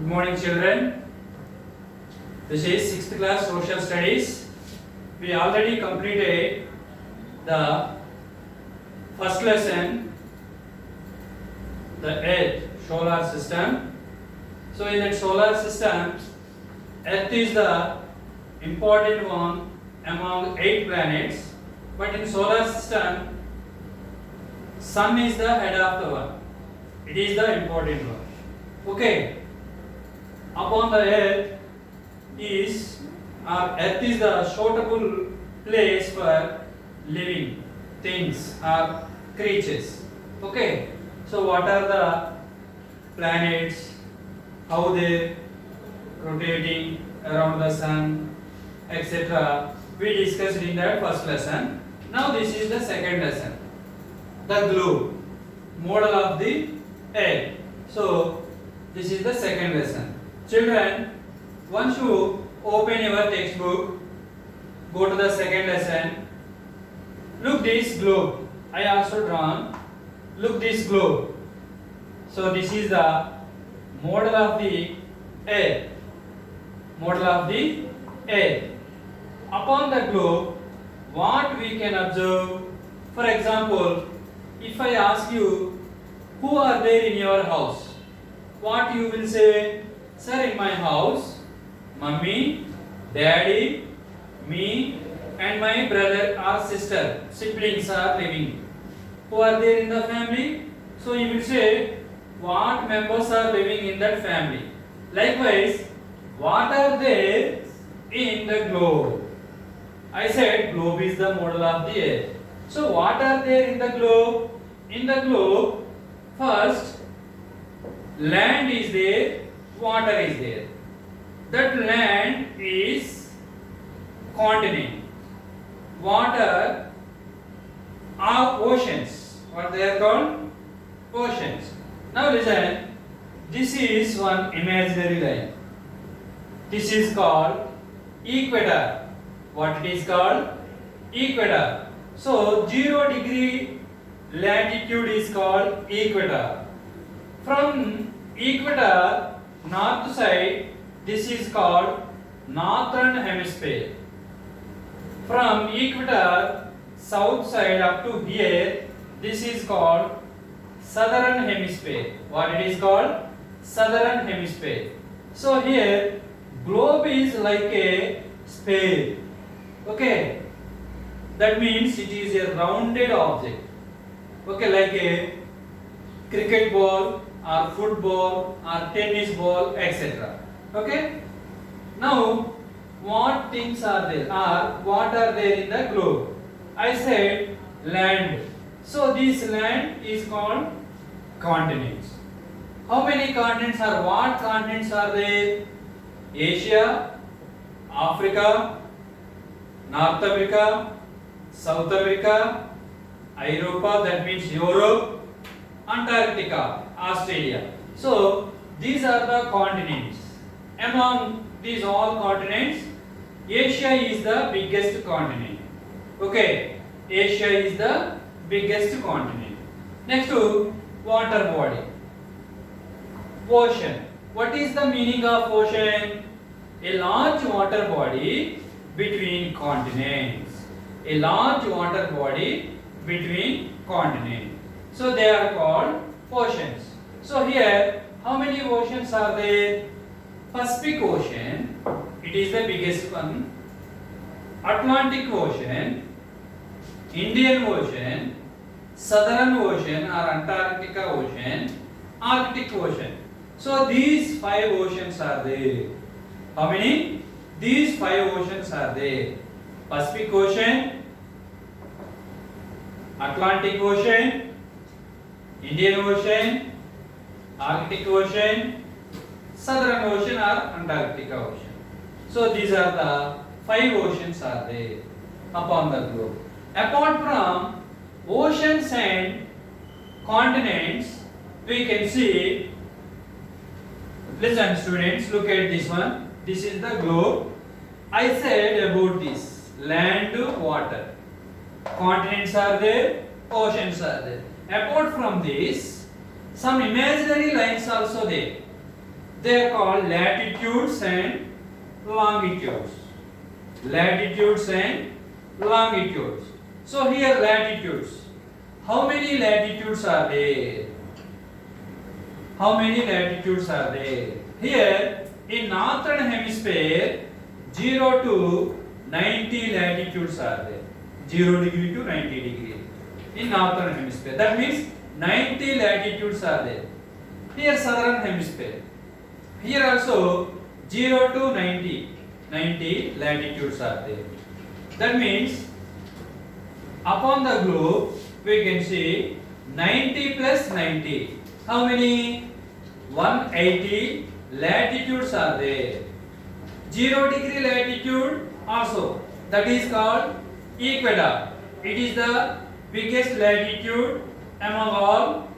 Good morning, children. This is 6th class social studies. We already completed the first lesson, the Earth solar system. So in that solar system, Earth is the important one among 8 planets. But in solar system, Sun is the head of the one. It is the important one. Okay. Upon the Earth is the suitable place for living things or creatures. Okay. So what are the planets? How they rotating around the sun, etc. We discussed in that first lesson. Now this is the second lesson. The globe, model of the Earth. So this is the second lesson. Children, once you open your textbook, go to the second lesson. Look this globe. I also drawn. Look this globe. So this is the model of the Earth. Model of the Earth. Upon the globe, what we can observe? For example, if I ask you, who are there in your house? What you will say? Sir, in my house, mummy, daddy, me and my brother or sister, siblings are living. Who are there in the family? So you will say, what members are living in that family? Likewise, what are there in the globe? I said globe is the model of the Earth. So what are there in the globe? In the globe, first, land is there, water is there. That land is continent. Water are oceans. What they are called? Oceans. Now listen, this is one imaginary line. This is called equator. What it is called? Equator. So 0 degree latitude is called equator. From equator north side, this is called northern hemisphere. From equator south side up to here, this is called southern hemisphere. What it is called? Southern hemisphere. So here globe is like a sphere. Okay. That means it is a rounded object. Okay, like a cricket ball or football or tennis ball, etc. Okay. Now, what things are there? What are there in the globe? I said land. So this land is called continents. How many continents are? What continents are there? Asia, Africa, North America, South America, Europa, that means Europe, Antarctica, Australia. So these are the continents. Among these all continents, Asia is the biggest continent. Okay, Asia is the biggest continent. Next to water body. Ocean. What is the meaning of ocean? A large water body between continents. A large water body between continents. So they are called oceans. So here, how many oceans are there? Pacific Ocean, it is the biggest one. Atlantic Ocean, Indian Ocean, Southern Ocean or Antarctica Ocean, Arctic Ocean. So these 5 oceans are there. How many? These 5 oceans are there. Pacific Ocean, Atlantic Ocean, Indian Ocean, Arctic Ocean, Southern Ocean or Antarctica Ocean. So these are the 5 oceans are there upon the globe. Apart from oceans and continents, we can see, listen students, look at this one. This is the globe. I said about this, land, water. Continents are there, oceans are there. Apart from this, some imaginary lines also there. They are called latitudes and longitudes. Latitudes and longitudes. So here latitudes. How many latitudes are there? How many latitudes are there? Here in northern hemisphere 0 to 90 latitudes are there. 0 degree to 90 degree in northern hemisphere. That means 90 latitudes are there. Here southern hemisphere. Here also 0 to 90 latitudes are there. That means upon the globe we can see 90 plus 90. How many? 180 latitudes are there. 0 degree latitude also, that is called equator. It is the biggest latitude among all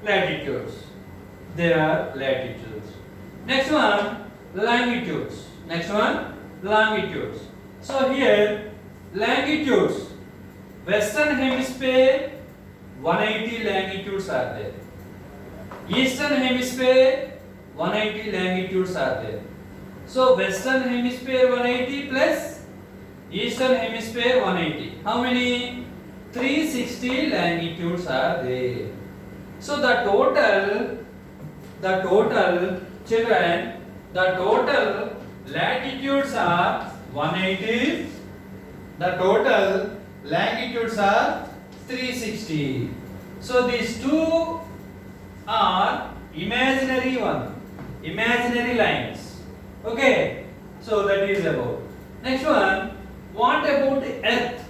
latitudes. There are latitudes. Next one, longitudes. Next one, longitudes. So here longitudes. Western hemisphere 180 longitudes are there. Eastern hemisphere 180 longitudes are there. So western hemisphere 180 plus eastern hemisphere 180. How many? 360 longitudes are there. So the total children, the total latitudes are 180. The total longitudes are 360. So these two are imaginary lines. Okay, so that is about. Next one, what about the earth?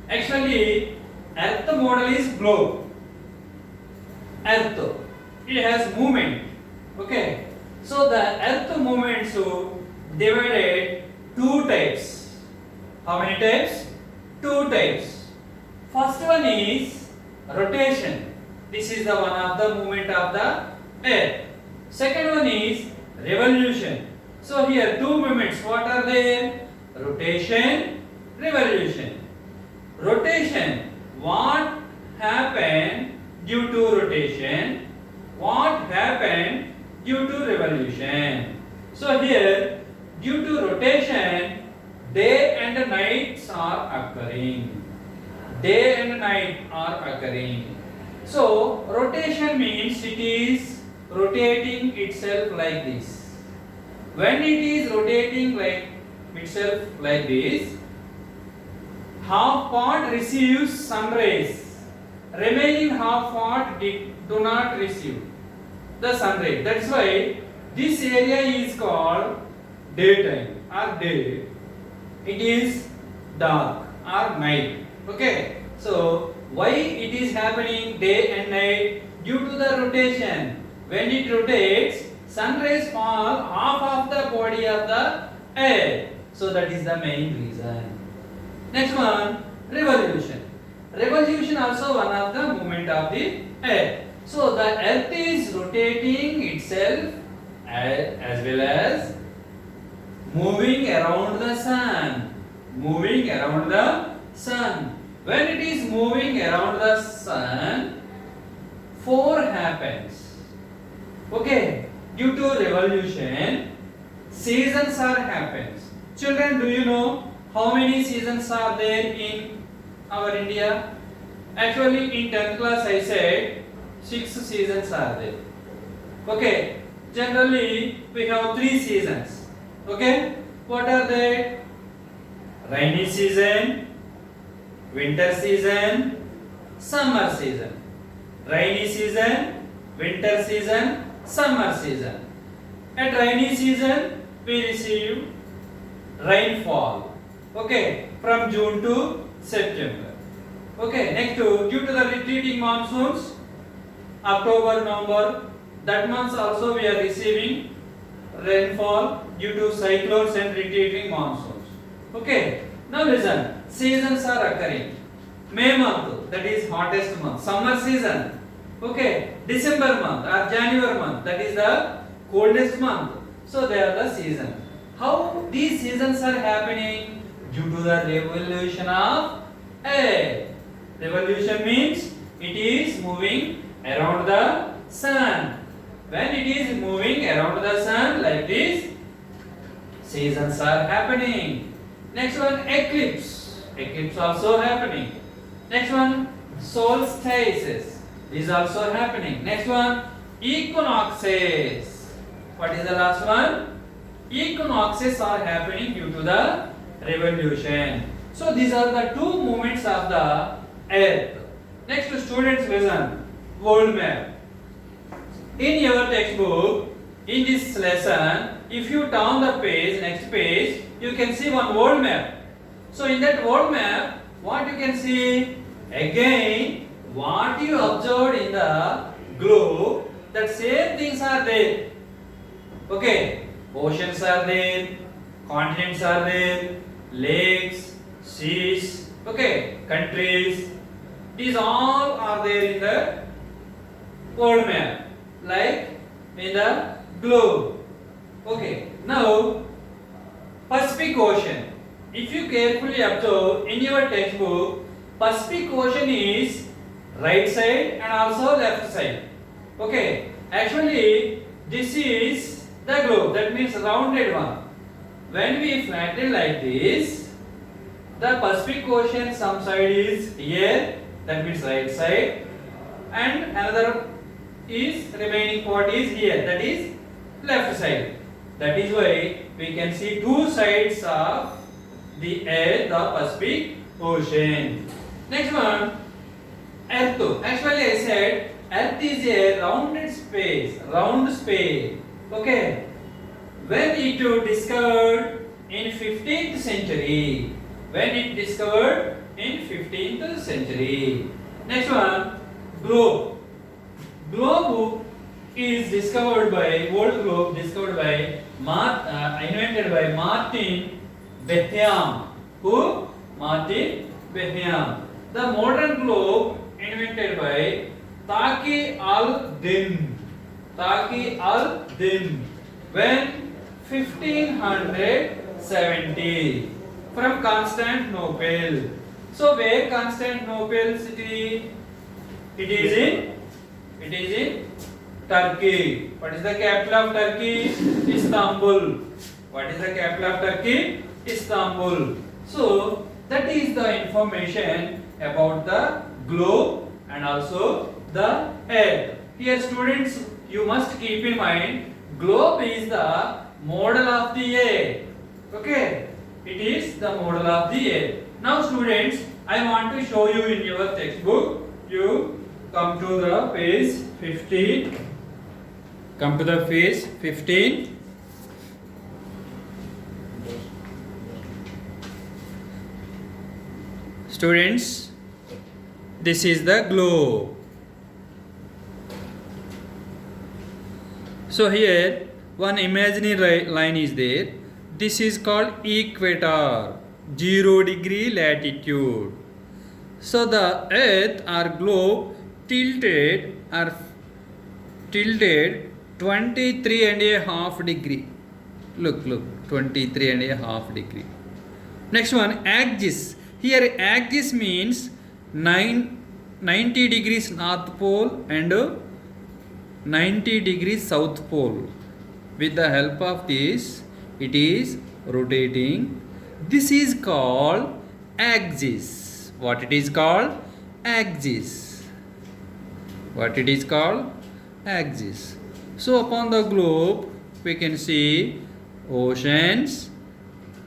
Actually, earth model is globe. Earth, it has movement. Okay, so the earth movements divided two types. How many types? Two types. First one is rotation. This is the one of the movement of the earth. Second one is revolution. So here two movements. What are they? Rotation, revolution. Rotation. What happened due to rotation? What happened due to revolution? So here, due to rotation, day and nights are occurring. Day and night are occurring. So rotation means it is rotating itself like this. When it is rotating like itself like this, half part receives sun rays. Remaining half part do not receive the sun ray. That's why this area is called daytime or day. It is dark or night. Okay. So why it is happening day and night? Due to the rotation. When it rotates, sun rays fall half of the body of the earth. So that is the main reason. Next one, revolution. Revolution also one of the movement of the earth. So the earth is rotating itself as well as moving around the sun. Moving around the sun. When it is moving around the sun, 4 happens. Okay, due to revolution, seasons are happens. Children, do you know how many seasons are there in our India? Actually, in 10th class I said 6 seasons are there. Okay, generally we have 3 seasons. Okay, what are they? Rainy season, winter season, summer season. Rainy season, winter season, summer season. At rainy season we receive rainfall. Okay, from June to September. Okay, next due to the retreating monsoons, October, November, that months also we are receiving rainfall due to cyclones and retreating monsoons. Okay, now listen, seasons are occurring. May month, that is hottest month. Summer season. Okay, December month or January month, that is the coldest month. So they are the season. How these seasons are happening? Due to the revolution of Earth. Revolution means it is moving around the sun. when it is moving around the sun like this, seasons are happening. Next one, eclipse. Eclipse also happening. Next one, solstices. Is also happening. Next one, equinoxes. What is the last one? Equinoxes are happening due to the revolution. So these are the two movements of the earth. Next, students listen. World map. In your textbook, in this lesson, if you turn the page, next page, you can see one world map. So in that world map, what you can see? Again, what you observed in the globe, that same things are there. Okay, oceans are there, continents are there, lakes, seas, okay, countries. These all are there in the world map, like in the globe. Okay, now Pacific Ocean. If you carefully observe in your textbook, Pacific Ocean is right side and also left side. Okay, actually this is the globe, that means rounded one. When we flatten like this, the Pacific Ocean some side is here, that means right side, and another is remaining part is here, that is left side. That is why we can see two sides of the earth, the Pacific Ocean. Next one, Earth. Actually I said Earth is a rounded space, round space. Okay. When it was discovered in 15th century. When it discovered in 15th century. Next one, globe. Globe is discovered by, world globe discovered by, invented by Martin Betham. Who? Martin Betham. The modern globe invented by Taqi al-Din. Taqi al-Din. When 1570 from Constantinople. So where Constantinople city? It is in Turkey. What is the capital of Turkey? Istanbul. What is the capital of Turkey? Istanbul. So that is the information about the globe and also the earth. Here students, you must keep in mind, globe is the model of the earth. Okay, it is the model of the earth. Now students, I want to show you in your textbook. You come to the page 15. Come to the page 15. Students, this is the globe. So here one imaginary line is there. This is called equator, 0 degree latitude. So the earth or globe tilted 23.5 degree. Look, 23.5 degree. Next one, axis. Here axis means 90 degrees north pole and 90 degrees south pole. With the help of this, it is rotating. This is called axis. What it is called? Axis. What it is called? Axis. So upon the globe, we can see oceans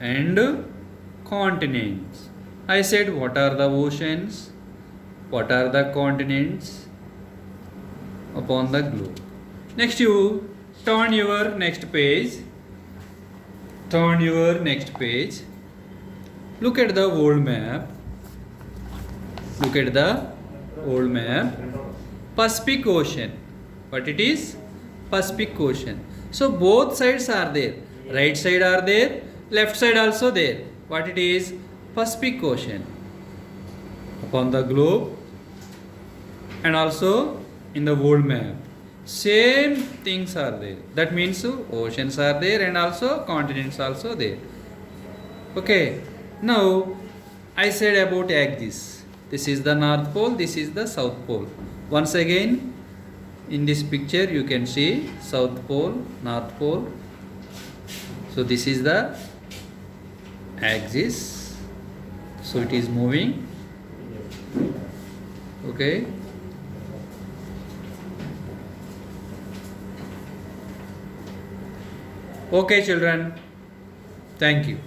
and continents. I said, what are the oceans? What are the continents upon the globe? Next, you turn your next page. Turn your next page. Look at the world map. Look at the world map. Pacific Ocean. What it is? Pacific Ocean. So both sides are there. Right side are there. Left side also there. What it is? Pacific Ocean. Upon the globe and also in the world map. Same things are there. That means oceans are there and also continents also there. Okay. Now I said about axis. This is the North Pole. This is the South Pole. Once again, In this picture you can see South Pole, North Pole. So this is the axis. So it is moving. Okay. Okay children. Thank you.